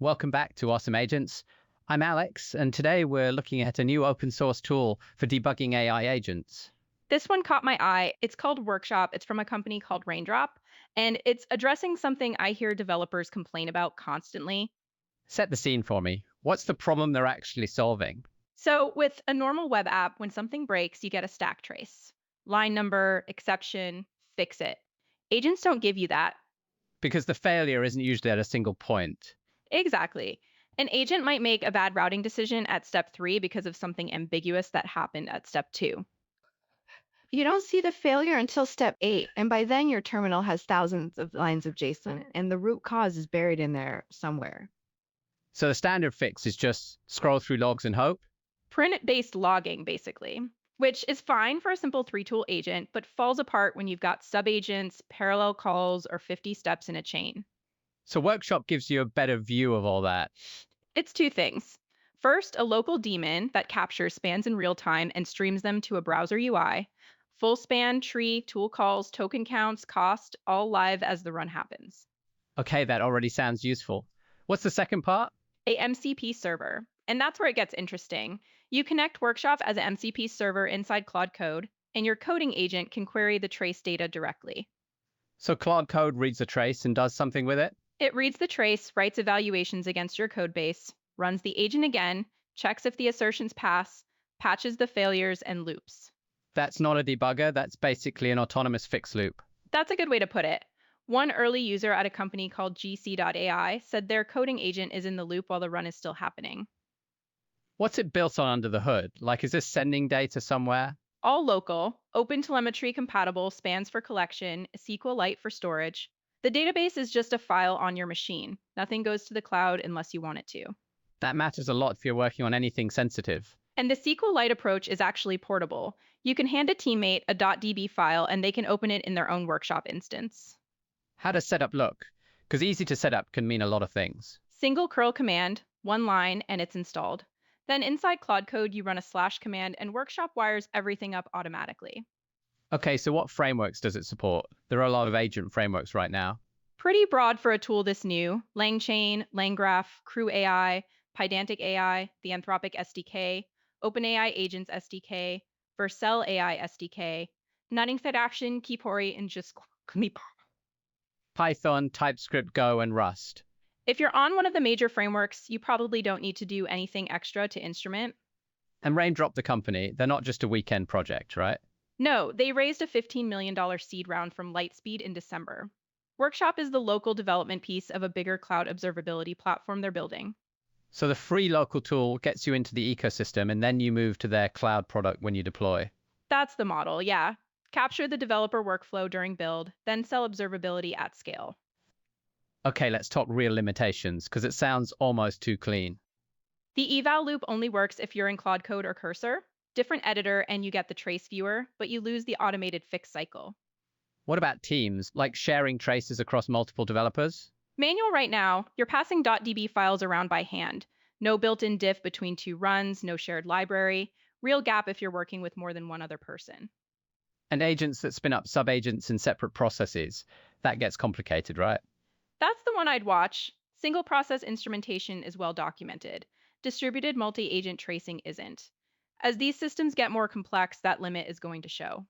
Welcome back to Awesome Agents. I'm Alex, and today we're looking at a new open source tool for debugging AI agents. This one caught my eye. It's called Workshop. It's from a company called Raindrop, and it's addressing something I hear developers complain about constantly. Set the scene for me. What's the problem they're actually solving? So, with a normal web app, when something breaks, you get a stack trace line number, exception, fix it. Agents don't give you that. Because the failure isn't usually at a single point. Exactly. An agent might make a bad routing decision at step 3 because of something ambiguous that happened at step 2. You don't see the failure until step 8, and by then your terminal has thousands of lines of JSON, and the root cause is buried in there somewhere. So the standard fix is just scroll through logs and hope? Print-based logging, basically, which is fine for a simple 3-tool agent, but falls apart when you've got subagents, parallel calls, or 50 steps in a chain. So Workshop gives you a better view of all that. It's 2 things. First, a local daemon that captures spans in real time and streams them to a browser UI. Full span, tree, tool calls, token counts, cost, all live as the run happens. Okay, that already sounds useful. What's the second part? A MCP server. And that's where it gets interesting. You connect Workshop as an MCP server inside Claude Code, and your coding agent can query the trace data directly. So Claude Code reads the trace and does something with it? It reads the trace, writes evaluations against your code base, runs the agent again, checks if the assertions pass, patches the failures, and loops. That's not a debugger, that's basically an autonomous fix loop. That's a good way to put it. One early user at a company called GC.ai said their coding agent is in the loop while the run is still happening. What's it built on under the hood? Like, is this sending data somewhere? All local, OpenTelemetry compatible spans for collection, SQLite for storage. The database is just a file on your machine. Nothing goes to the cloud unless you want it to. That matters a lot if you're working on anything sensitive. And the SQLite approach is actually portable. You can hand a teammate a .db file and they can open it in their own Workshop instance. How does setup look? Because easy to set up can mean a lot of things. Single curl command, one line, and it's installed. Then inside Claude Code, you run a / command and Workshop wires everything up automatically. Okay, so what frameworks does it support? There are a lot of agent frameworks right now. Pretty broad for a tool this new. LangChain, LangGraph, Crew AI, Pydantic AI, the Anthropic SDK, OpenAI Agents SDK, Vercel AI SDK, Nutting Fed Action, Kipori, and just Python, TypeScript, Go, and Rust. If you're on one of the major frameworks, you probably don't need to do anything extra to instrument. And Raindrop the company, they're not just a weekend project, right? No, they raised a $15 million seed round from Lightspeed in December. Workshop is the local development piece of a bigger cloud observability platform they're building. So the free local tool gets you into the ecosystem, and then you move to their cloud product when you deploy. That's the model, yeah. Capture the developer workflow during build, then sell observability at scale. Okay, let's talk real limitations, because it sounds almost too clean. The eval loop only works if you're in Claude Code or Cursor. Different editor and you get the trace viewer, but you lose the automated fix cycle. What about teams, like sharing traces across multiple developers? Manual right now, you're passing .db files around by hand. No built-in diff between 2 runs, no shared library. Real gap if you're working with more than one other person. And agents that spin up subagents in separate processes. That gets complicated, right? That's the one I'd watch. Single process instrumentation is well documented. Distributed multi-agent tracing isn't. As these systems get more complex, that limit is going to show.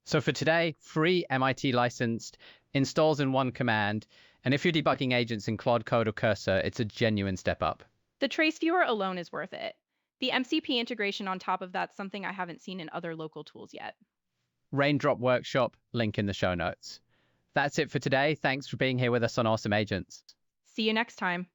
So for today, free MIT licensed, installs in one command, and if you're debugging agents in Claude Code or Cursor, it's a genuine step up. The trace viewer alone is worth it. The MCP integration on top of that's something I haven't seen in other local tools yet. Raindrop Workshop, link in the show notes. That's it for today. Thanks for being here with us on Awesome Agents. See you next time.